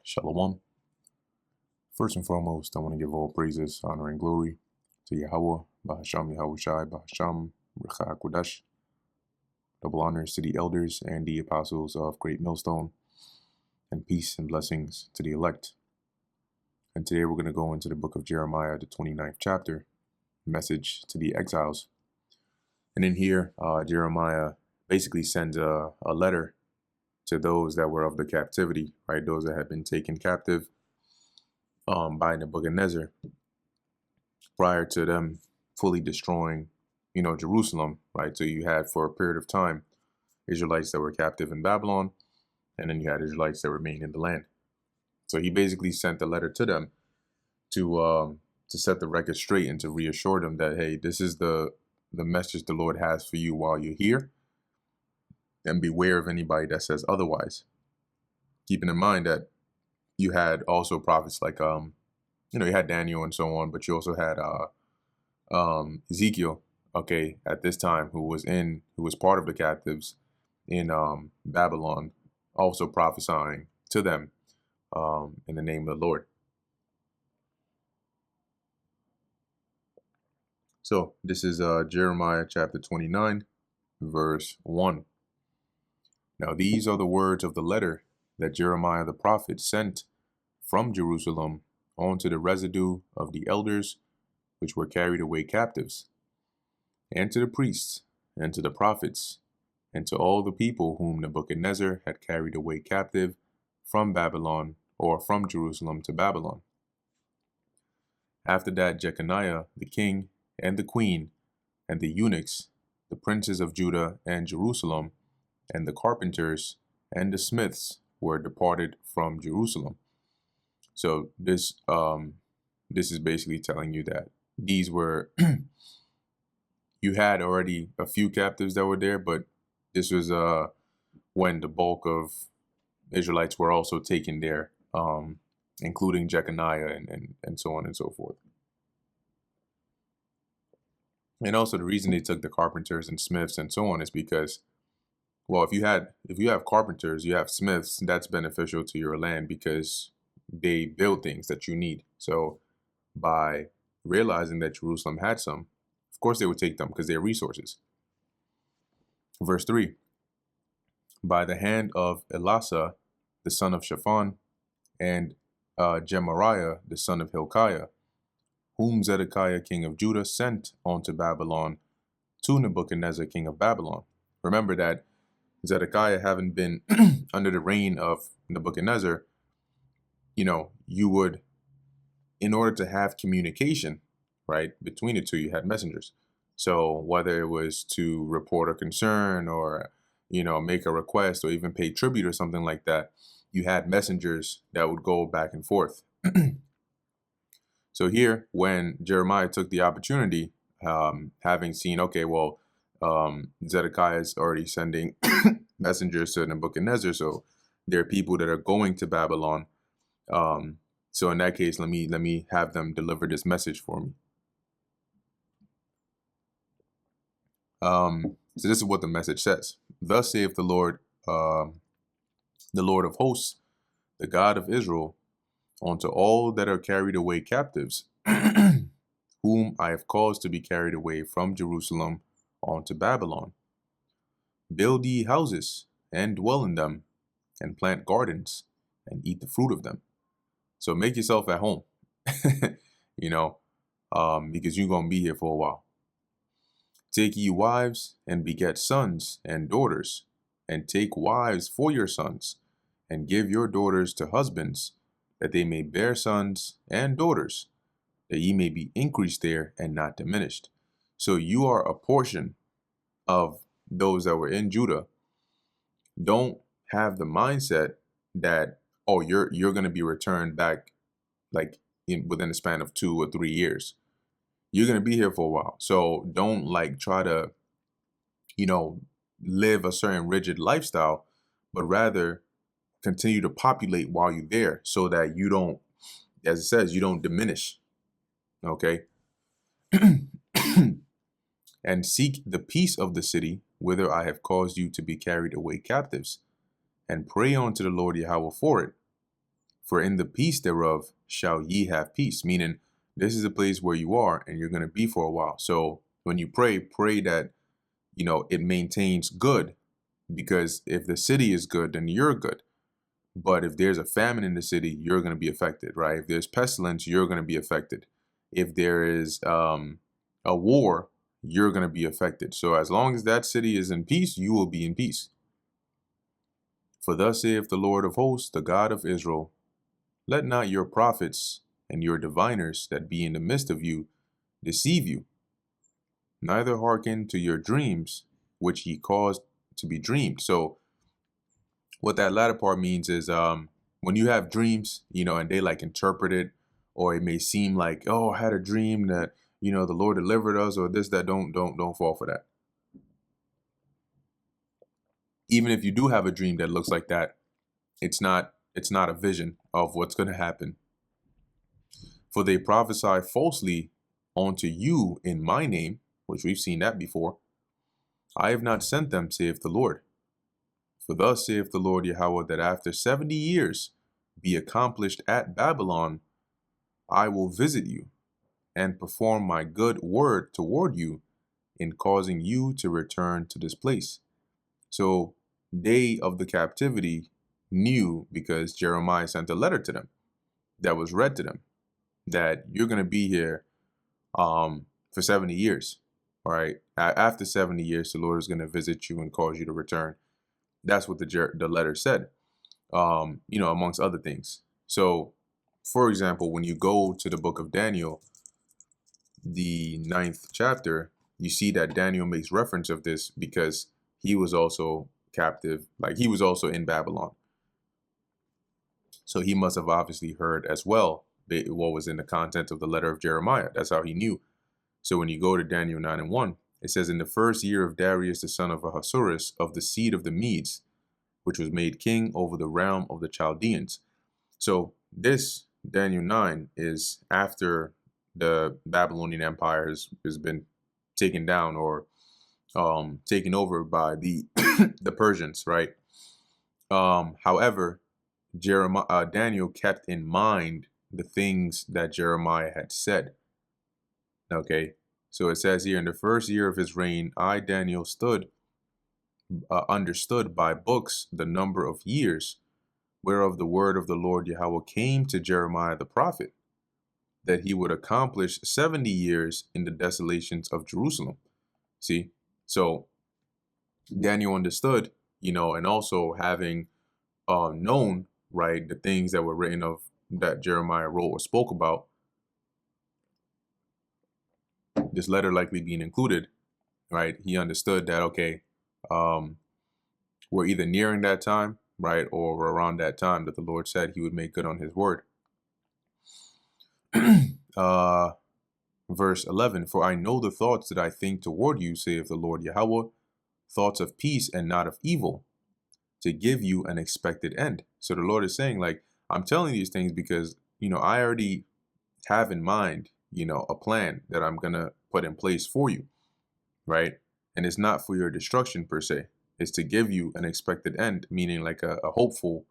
Shalom. First and foremost, I want to give all praises, honor, and glory to Yahweh, Bahasham Yahushai, Bahasham Recha Kodesh. Double honors to the elders and the apostles of Great Millstone, and peace and blessings to the elect. And today we're going to go into the book of Jeremiah, the 29th chapter, message to the exiles. And in here, Jeremiah basically sends a letter to those that were of the captivity, right? Those that had been taken captive by Nebuchadnezzar prior to them fully destroying, Jerusalem, right? So you had for a period of time Israelites that were captive in Babylon, and then you had Israelites that remained in the land. So he basically sent a letter to them to set the record straight and to reassure them that, hey, this is the message the Lord has for you while you're here, and beware of anybody that says otherwise. Keeping in mind that you had also prophets like, you had Daniel and so on, but you also had Ezekiel, okay, at this time, who was part of the captives in Babylon, also prophesying to them in the name of the Lord. So this is Jeremiah chapter 29, verse 1. Now these are the words of the letter that Jeremiah the prophet sent from Jerusalem onto the residue of the elders which were carried away captives, and to the priests, and to the prophets, and to all the people whom Nebuchadnezzar had carried away captive from Babylon, or from Jerusalem to Babylon. After that, Jeconiah the king, and the queen, and the eunuchs, the princes of Judah and Jerusalem, and the carpenters and the smiths were departed from Jerusalem. So this is basically telling you that these were you had already a few captives that were there, but this was when the bulk of Israelites were also taken there, including Jeconiah and so on and so forth. And also the reason they took the carpenters and smiths and so on is because, well, if you have carpenters, you have smiths, that's beneficial to your land because they build things that you need. So by realizing that Jerusalem had some, of course they would take them because they're resources. Verse 3, by the hand of Elasah, the son of Shaphan, and Gemariah, the son of Hilkiah, whom Zedekiah, king of Judah, sent onto Babylon to Nebuchadnezzar, king of Babylon. Remember that Zedekiah, having been under the reign of Nebuchadnezzar, you would, in order to have communication, right, between the two, you had messengers. So whether it was to report a concern or, make a request or even pay tribute or something like that, you had messengers that would go back and forth. So here, when Jeremiah took the opportunity, having seen, okay, well, Zedekiah is already sending messengers to Nebuchadnezzar, so there are people that are going to Babylon. So in that case, let me have them deliver this message for me. So this is what the message says. Thus saith the Lord of hosts, the God of Israel, unto all that are carried away captives, whom I have caused to be carried away from Jerusalem unto Babylon. Build ye houses, and dwell in them, and plant gardens, and eat the fruit of them. So make yourself at home, because you're going to be here for a while. Take ye wives, and beget sons and daughters, and take wives for your sons, and give your daughters to husbands, that they may bear sons and daughters, that ye may be increased there and not diminished. So you are a portion of those that were in Judah. Don't have the mindset that, oh, you're going to be returned back like within a span of 2 or 3 years. You're going to be here for a while. So don't try to, live a certain rigid lifestyle, but rather continue to populate while you're there so that you don't, as it says, you don't diminish. Okay. And seek the peace of the city, whither I have caused you to be carried away captives, and pray unto the Lord Yahweh for it. For in the peace thereof shall ye have peace. Meaning, this is a place where you are and you're going to be for a while. So when you pray, pray that, it maintains good, because if the city is good, then you're good. But if there's a famine in the city, you're going to be affected, right? If there's pestilence, you're going to be affected. If there is a war, you're going to be affected. So as long as that city is in peace, you will be in peace. For thus saith the Lord of hosts, the God of Israel, let not your prophets and your diviners that be in the midst of you deceive you, neither hearken to your dreams, which ye caused to be dreamed. So what that latter part means is when you have dreams, and they like interpret it, or it may seem like, oh, I had a dream that, the Lord delivered us, or this, that, don't fall for that. Even if you do have a dream that looks like that, it's not a vision of what's going to happen. For they prophesy falsely unto you in my name, which we've seen that before. I have not sent them, saith the Lord. For thus saith the Lord Yahweh, that after 70 years be accomplished at Babylon, I will visit you and perform my good word toward you in causing you to return to this place. So they of the captivity knew, because Jeremiah sent a letter to them that was read to them, that you're going to be here for 70 years. All right. After 70 years, the Lord is going to visit you and cause you to return. That's what the letter said, amongst other things. So, for example, when you go to the book of Daniel, the 9th chapter, you see that Daniel makes reference of this because he was also captive, like he was also in Babylon. So he must have obviously heard as well what was in the content of the letter of Jeremiah. That's how he knew. So when you go to Daniel 9:1, it says, in the first year of Darius, the son of Ahasuerus, of the seed of the Medes, which was made king over the realm of the Chaldeans. So this Daniel 9 is after the Babylonian Empire has been taken down, or taken over by the the Persians, right? However, Daniel kept in mind the things that Jeremiah had said. Okay, so it says here, in the first year of his reign, I, Daniel, understood by books the number of years, whereof the word of the Lord Yahweh came to Jeremiah the prophet, that he would accomplish 70 years in the desolations of Jerusalem. See, so Daniel understood, and also having known, right, the things that were written of, that Jeremiah wrote or spoke about, this letter likely being included, right? He understood that, okay, we're either nearing that time, right, or around that time that the Lord said he would make good on his word. Verse 11, for I know the thoughts that I think toward you, saith the Lord Yahweh, thoughts of peace and not of evil, to give you an expected end. So the Lord is saying, like, I'm telling these things because, I already have in mind, a plan that I'm going to put in place for you, right? And it's not for your destruction per se. It's to give you an expected end, meaning like a hopeful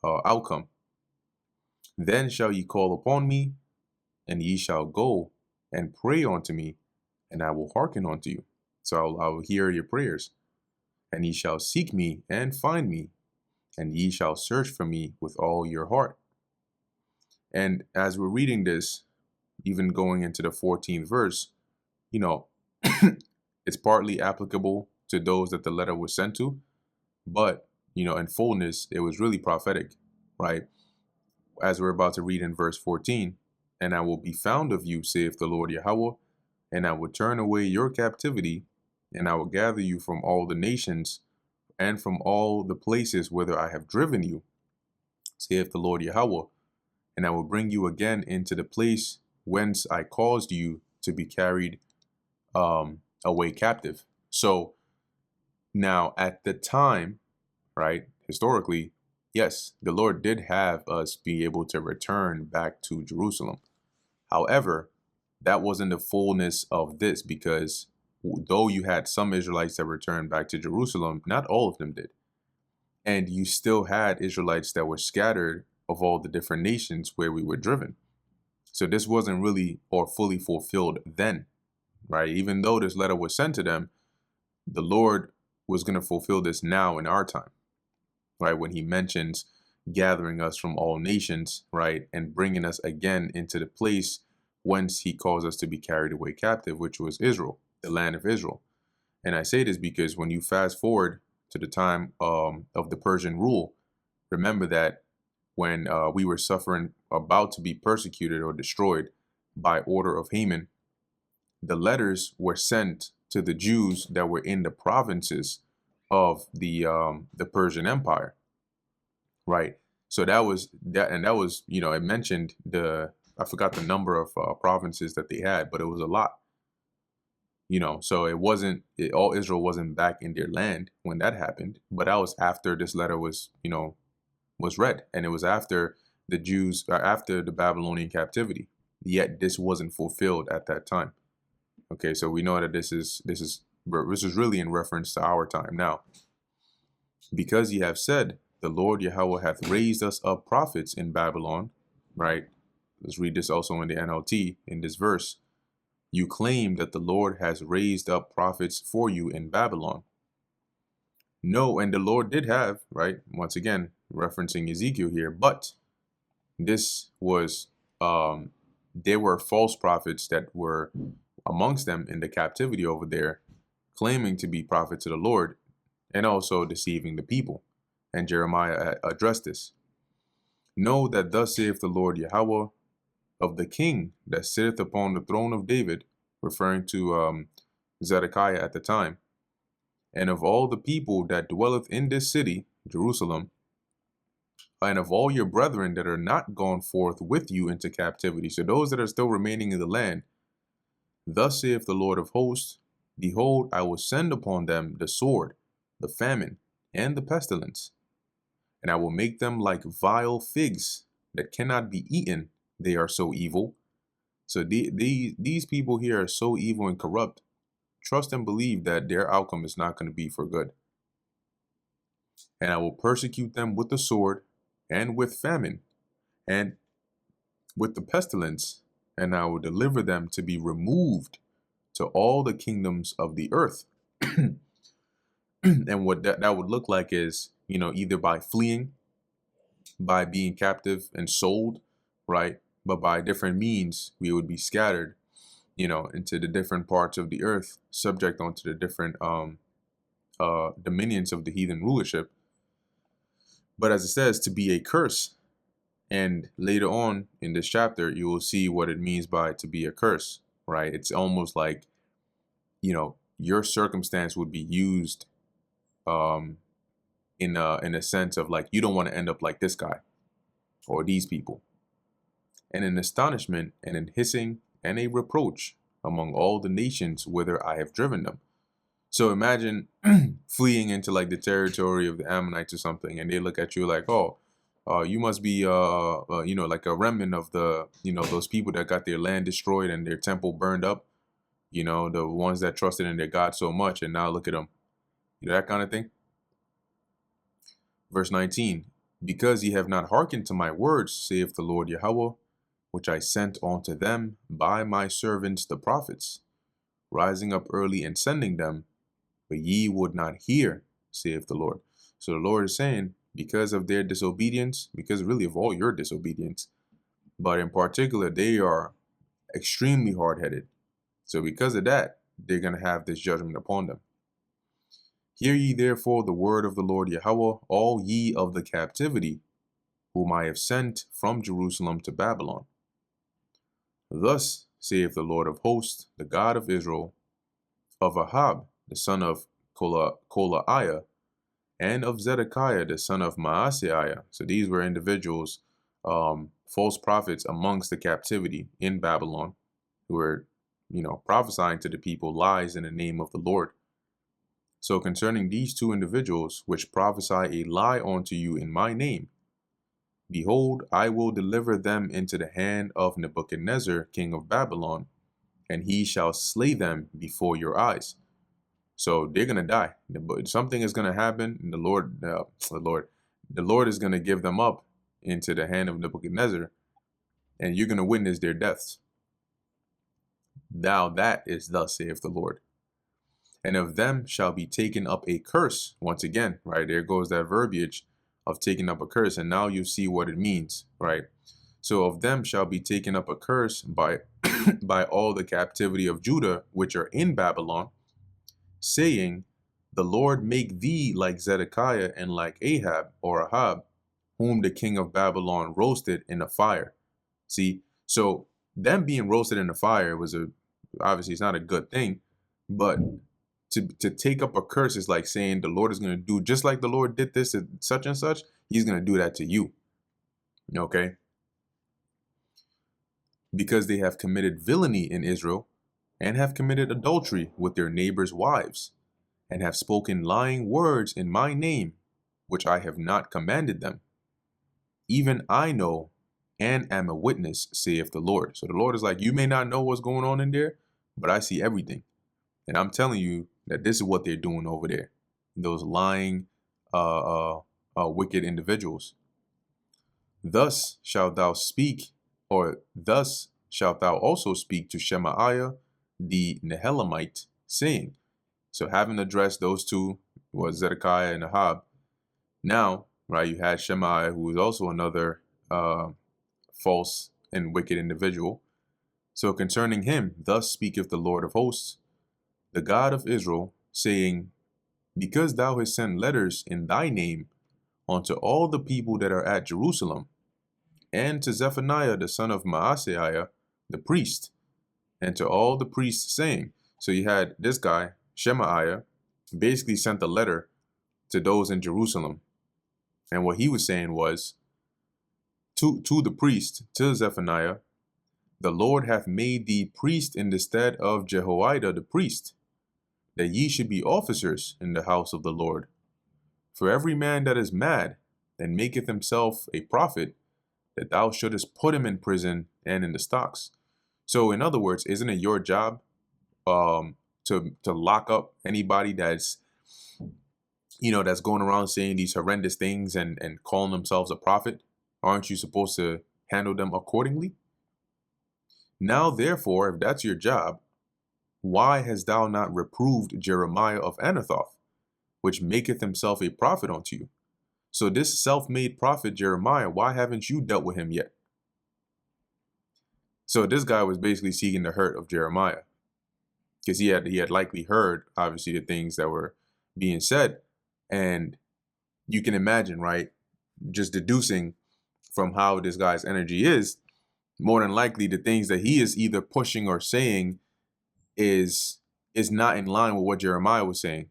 outcome. Then shall ye call upon me, and ye shall go and pray unto me, and I will hearken unto you. So I will hear your prayers. And ye shall seek me and find me, and ye shall search for me with all your heart. And as we're reading this, even going into the 14th verse, it's partly applicable to those that the letter was sent to, but, in fullness, it was really prophetic, right? As we're about to read in verse 14, and I will be found of you, saith the Lord Yahweh, and I will turn away your captivity, and I will gather you from all the nations and from all the places whither I have driven you, saith the Lord Yahweh, and I will bring you again into the place whence I caused you to be carried away captive. So now at the time, right, historically, yes, the Lord did have us be able to return back to Jerusalem. However, that wasn't the fullness of this, because though you had some Israelites that returned back to Jerusalem, not all of them did. And you still had Israelites that were scattered of all the different nations where we were driven. So this wasn't really or fully fulfilled then, right? Even though this letter was sent to them, the Lord was going to fulfill this now in our time, right? When he mentions gathering us from all nations, right? And bringing us again into the place whence he caused us to be carried away captive, which was Israel, the land of Israel. And I say this because when you fast forward to the time of the Persian rule, remember that when we were suffering, about to be persecuted or destroyed by order of Haman, the letters were sent to the Jews that were in the provinces of the Persian Empire, right? So that was that, and that was, you know, it mentioned I forgot the number of provinces that they had, but it was a lot, you know. So it wasn't all Israel wasn't back in their land when that happened, but that was after this letter was, you know, was read, and it was after the Jews, after the Babylonian captivity. Yet this wasn't fulfilled at that time. Okay, so we know that this is really in reference to our time now. Because ye have said, the Lord Yahweh hath raised us up prophets in Babylon, right? Let's read this also in the NLT in this verse. You claim that the Lord has raised up prophets for you in Babylon. No, and the Lord did have, right? Once again, referencing Ezekiel here, but this was, there were false prophets that were amongst them in the captivity over there, claiming to be prophets of the Lord and also deceiving the people. And Jeremiah addressed this. Know that thus saith the Lord Yahweh, of the king that sitteth upon the throne of David, referring to Zedekiah at the time, and of all the people that dwelleth in this city, Jerusalem, and of all your brethren that are not gone forth with you into captivity, so those that are still remaining in the land, thus saith the Lord of hosts, behold, I will send upon them the sword, the famine, and the pestilence, and I will make them like vile figs that cannot be eaten. They are so evil. So these people here are so evil and corrupt. Trust and believe that their outcome is not going to be for good. And I will persecute them with the sword and with famine and with the pestilence, and I will deliver them to be removed to all the kingdoms of the earth. And what that would look like is, you know, either by fleeing, by being captive and sold, right? But by different means, we would be scattered, you know, into the different parts of the earth, subject onto the different dominions of the heathen rulership. But as it says, to be a curse. And later on in this chapter, you will see what it means by to be a curse, right? It's almost like, you know, your circumstance would be used in a sense of like, you don't want to end up like this guy or these people. And an astonishment and an hissing and a reproach among all the nations whither I have driven them. So imagine fleeing into like the territory of the Ammonites or something, and they look at you like, oh, you must be, you know, like a remnant of the, you know, those people that got their land destroyed and their temple burned up, you know, the ones that trusted in their God so much, and now look at them, you know, that kind of thing. Verse 19, because ye have not hearkened to my words, saith the Lord Yahweh, which I sent unto them by my servants the prophets, rising up early and sending them, but ye would not hear, saith the Lord. So the Lord is saying, because of their disobedience, because really of all your disobedience, but in particular, they are extremely hard-headed. So because of that, they're going to have this judgment upon them. Hear ye therefore the word of the Lord Yahweh, all ye of the captivity, whom I have sent from Jerusalem to Babylon. Thus saith the Lord of hosts, the God of Israel, of Ahab, the son of Kolaiah, and of Zedekiah, the son of Maaseiah. So these were individuals, false prophets amongst the captivity in Babylon, who were, you know, prophesying to the people lies in the name of the Lord. So concerning these two individuals, which prophesy a lie unto you in my name, behold, I will deliver them into the hand of Nebuchadnezzar, king of Babylon, and he shall slay them before your eyes. So they're going to die. Something is going to happen. And the Lord is going to give them up into the hand of Nebuchadnezzar, and you're going to witness their deaths. Now that is thus saith the Lord. And of them shall be taken up a curse. Once again, right, there goes that verbiage of taking up a curse. And now you see what it means, right? So of them shall be taken up a curse by by all the captivity of Judah, which are in Babylon, saying, the Lord make thee like Zedekiah and like Ahab or Ahab, whom the king of Babylon roasted in a fire. See, so them being roasted in a fire was obviously it's not a good thing, but to take up a curse is like saying the Lord is going to do just like the Lord did this to such and such. He's going to do that to you. Okay. Because they have committed villainy in Israel and have committed adultery with their neighbors' wives and have spoken lying words in my name, which I have not commanded them. Even I know and am a witness, saith the Lord. So the Lord is like, you may not know what's going on in there, but I see everything. And I'm telling you that this is what they're doing over there. Those lying, wicked individuals. Thus shalt thou speak, or thus shalt thou also speak to Shemaiah the Nehelamite, saying. So having addressed those two, was Zedekiah and Ahab. Now, right, you had Shemaiah, who is also another false and wicked individual. So concerning him, thus speaketh the Lord of hosts, the God of Israel, saying, because thou hast sent letters in thy name unto all the people that are at Jerusalem, and to Zephaniah the son of Maaseiah the priest, and to all the priests, saying. So you had this guy, Shemaiah, basically sent a letter to those in Jerusalem. And what he was saying was, to the priest, to Zephaniah, the Lord hath made thee priest in the stead of Jehoiada the priest, that ye should be officers in the house of the Lord. For every man that is mad and maketh himself a prophet, that thou shouldest put him in prison and in the stocks. So in other words, isn't it your job to lock up anybody that's, that's going around saying these horrendous things and calling themselves a prophet? Aren't you supposed to handle them accordingly? Now, therefore, if that's your job, why hast thou not reproved Jeremiah of Anathoth, which maketh himself a prophet unto you? So this self-made prophet Jeremiah, why haven't you dealt with him yet? So this guy was basically seeking the hurt of Jeremiah, because he had likely heard, obviously, the things that were being said. And you can imagine, right, just deducing from how this guy's energy is, more than likely the things that he is either pushing or saying is not in line with what Jeremiah was saying,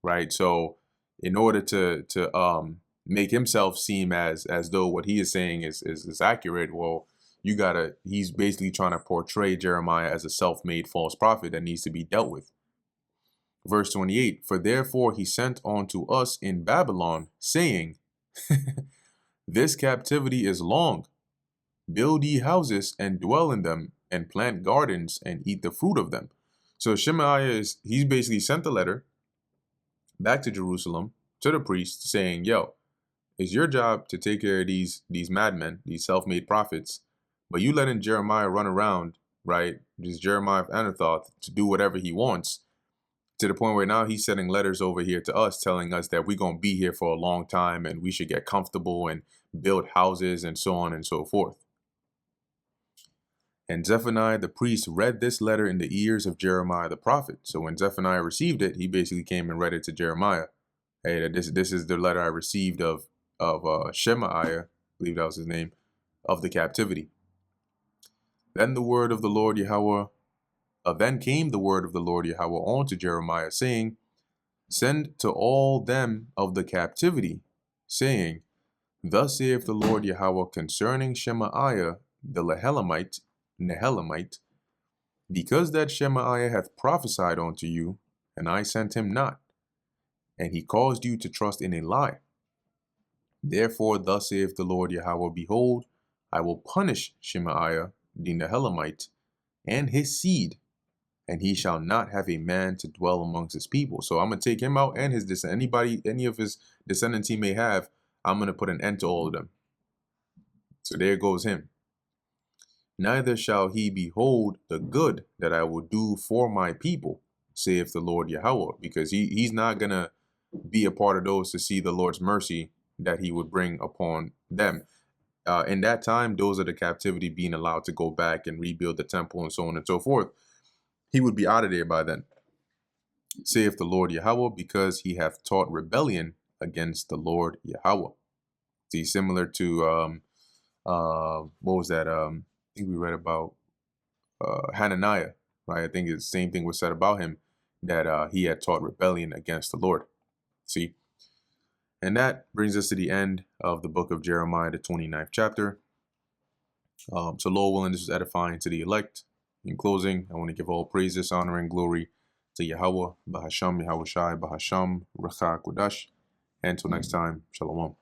right? So in order to make himself seem as though what he is saying is accurate, well, he's basically trying to portray Jeremiah as a self-made false prophet that needs to be dealt with. Verse 28, for therefore he sent unto us in Babylon, saying, this captivity is long. Build ye houses and dwell in them, and plant gardens and eat the fruit of them. So Shemaiah he's basically sent a letter back to Jerusalem to the priest saying, yo, it's your job to take care of these madmen, these self-made prophets, but you letting Jeremiah run around, right? Just Jeremiah of Anathoth to do whatever he wants, to the point where now he's sending letters over here to us telling us that we're going to be here for a long time and we should get comfortable and build houses and so on and so forth. And Zephaniah the priest read this letter in the ears of Jeremiah the prophet. So when Zephaniah received it, he basically came and read it to Jeremiah. Hey, this is the letter I received of Shemaiah, I believe that was his name, of the captivity. Then the word of the Lord Yahweh, then came the word of the Lord Yahweh unto Jeremiah, saying, send to all them of the captivity, saying, thus saith the Lord Yahweh concerning Shemaiah the Nehelamite, because that Shemaiah hath prophesied unto you, and I sent him not, and he caused you to trust in a lie. Therefore thus saith the Lord Yahweh, behold, I will punish Shemaiah the Nehelamite and his seed, and he shall not have a man to dwell amongst his people. So I'm going to take him out and his descendants. Any of his descendants he may have, I'm going to put an end to all of them. So there goes him. Neither shall he behold the good that I will do for my people, saith the Lord Yahweh, because he's not going to be a part of those to see the Lord's mercy that he would bring upon them. In that time, those of the captivity being allowed to go back and rebuild the temple and so on and so forth, he would be out of there by then. Saith the Lord Yahweh, because he hath taught rebellion against the Lord Yahweh. See, similar to, what was that? I think we read about Hananiah, right? I think the same thing was said about him, that he had taught rebellion against the Lord. See? And that brings us to the end of the book of Jeremiah, the 29th chapter. So Lord willing, this is edifying to the elect. In closing, I want to give all praises, honor, and glory to Yahweh, Bahasham, Yahweh Shai, Bahasham, Recha Kodash. And until next time, Shalom.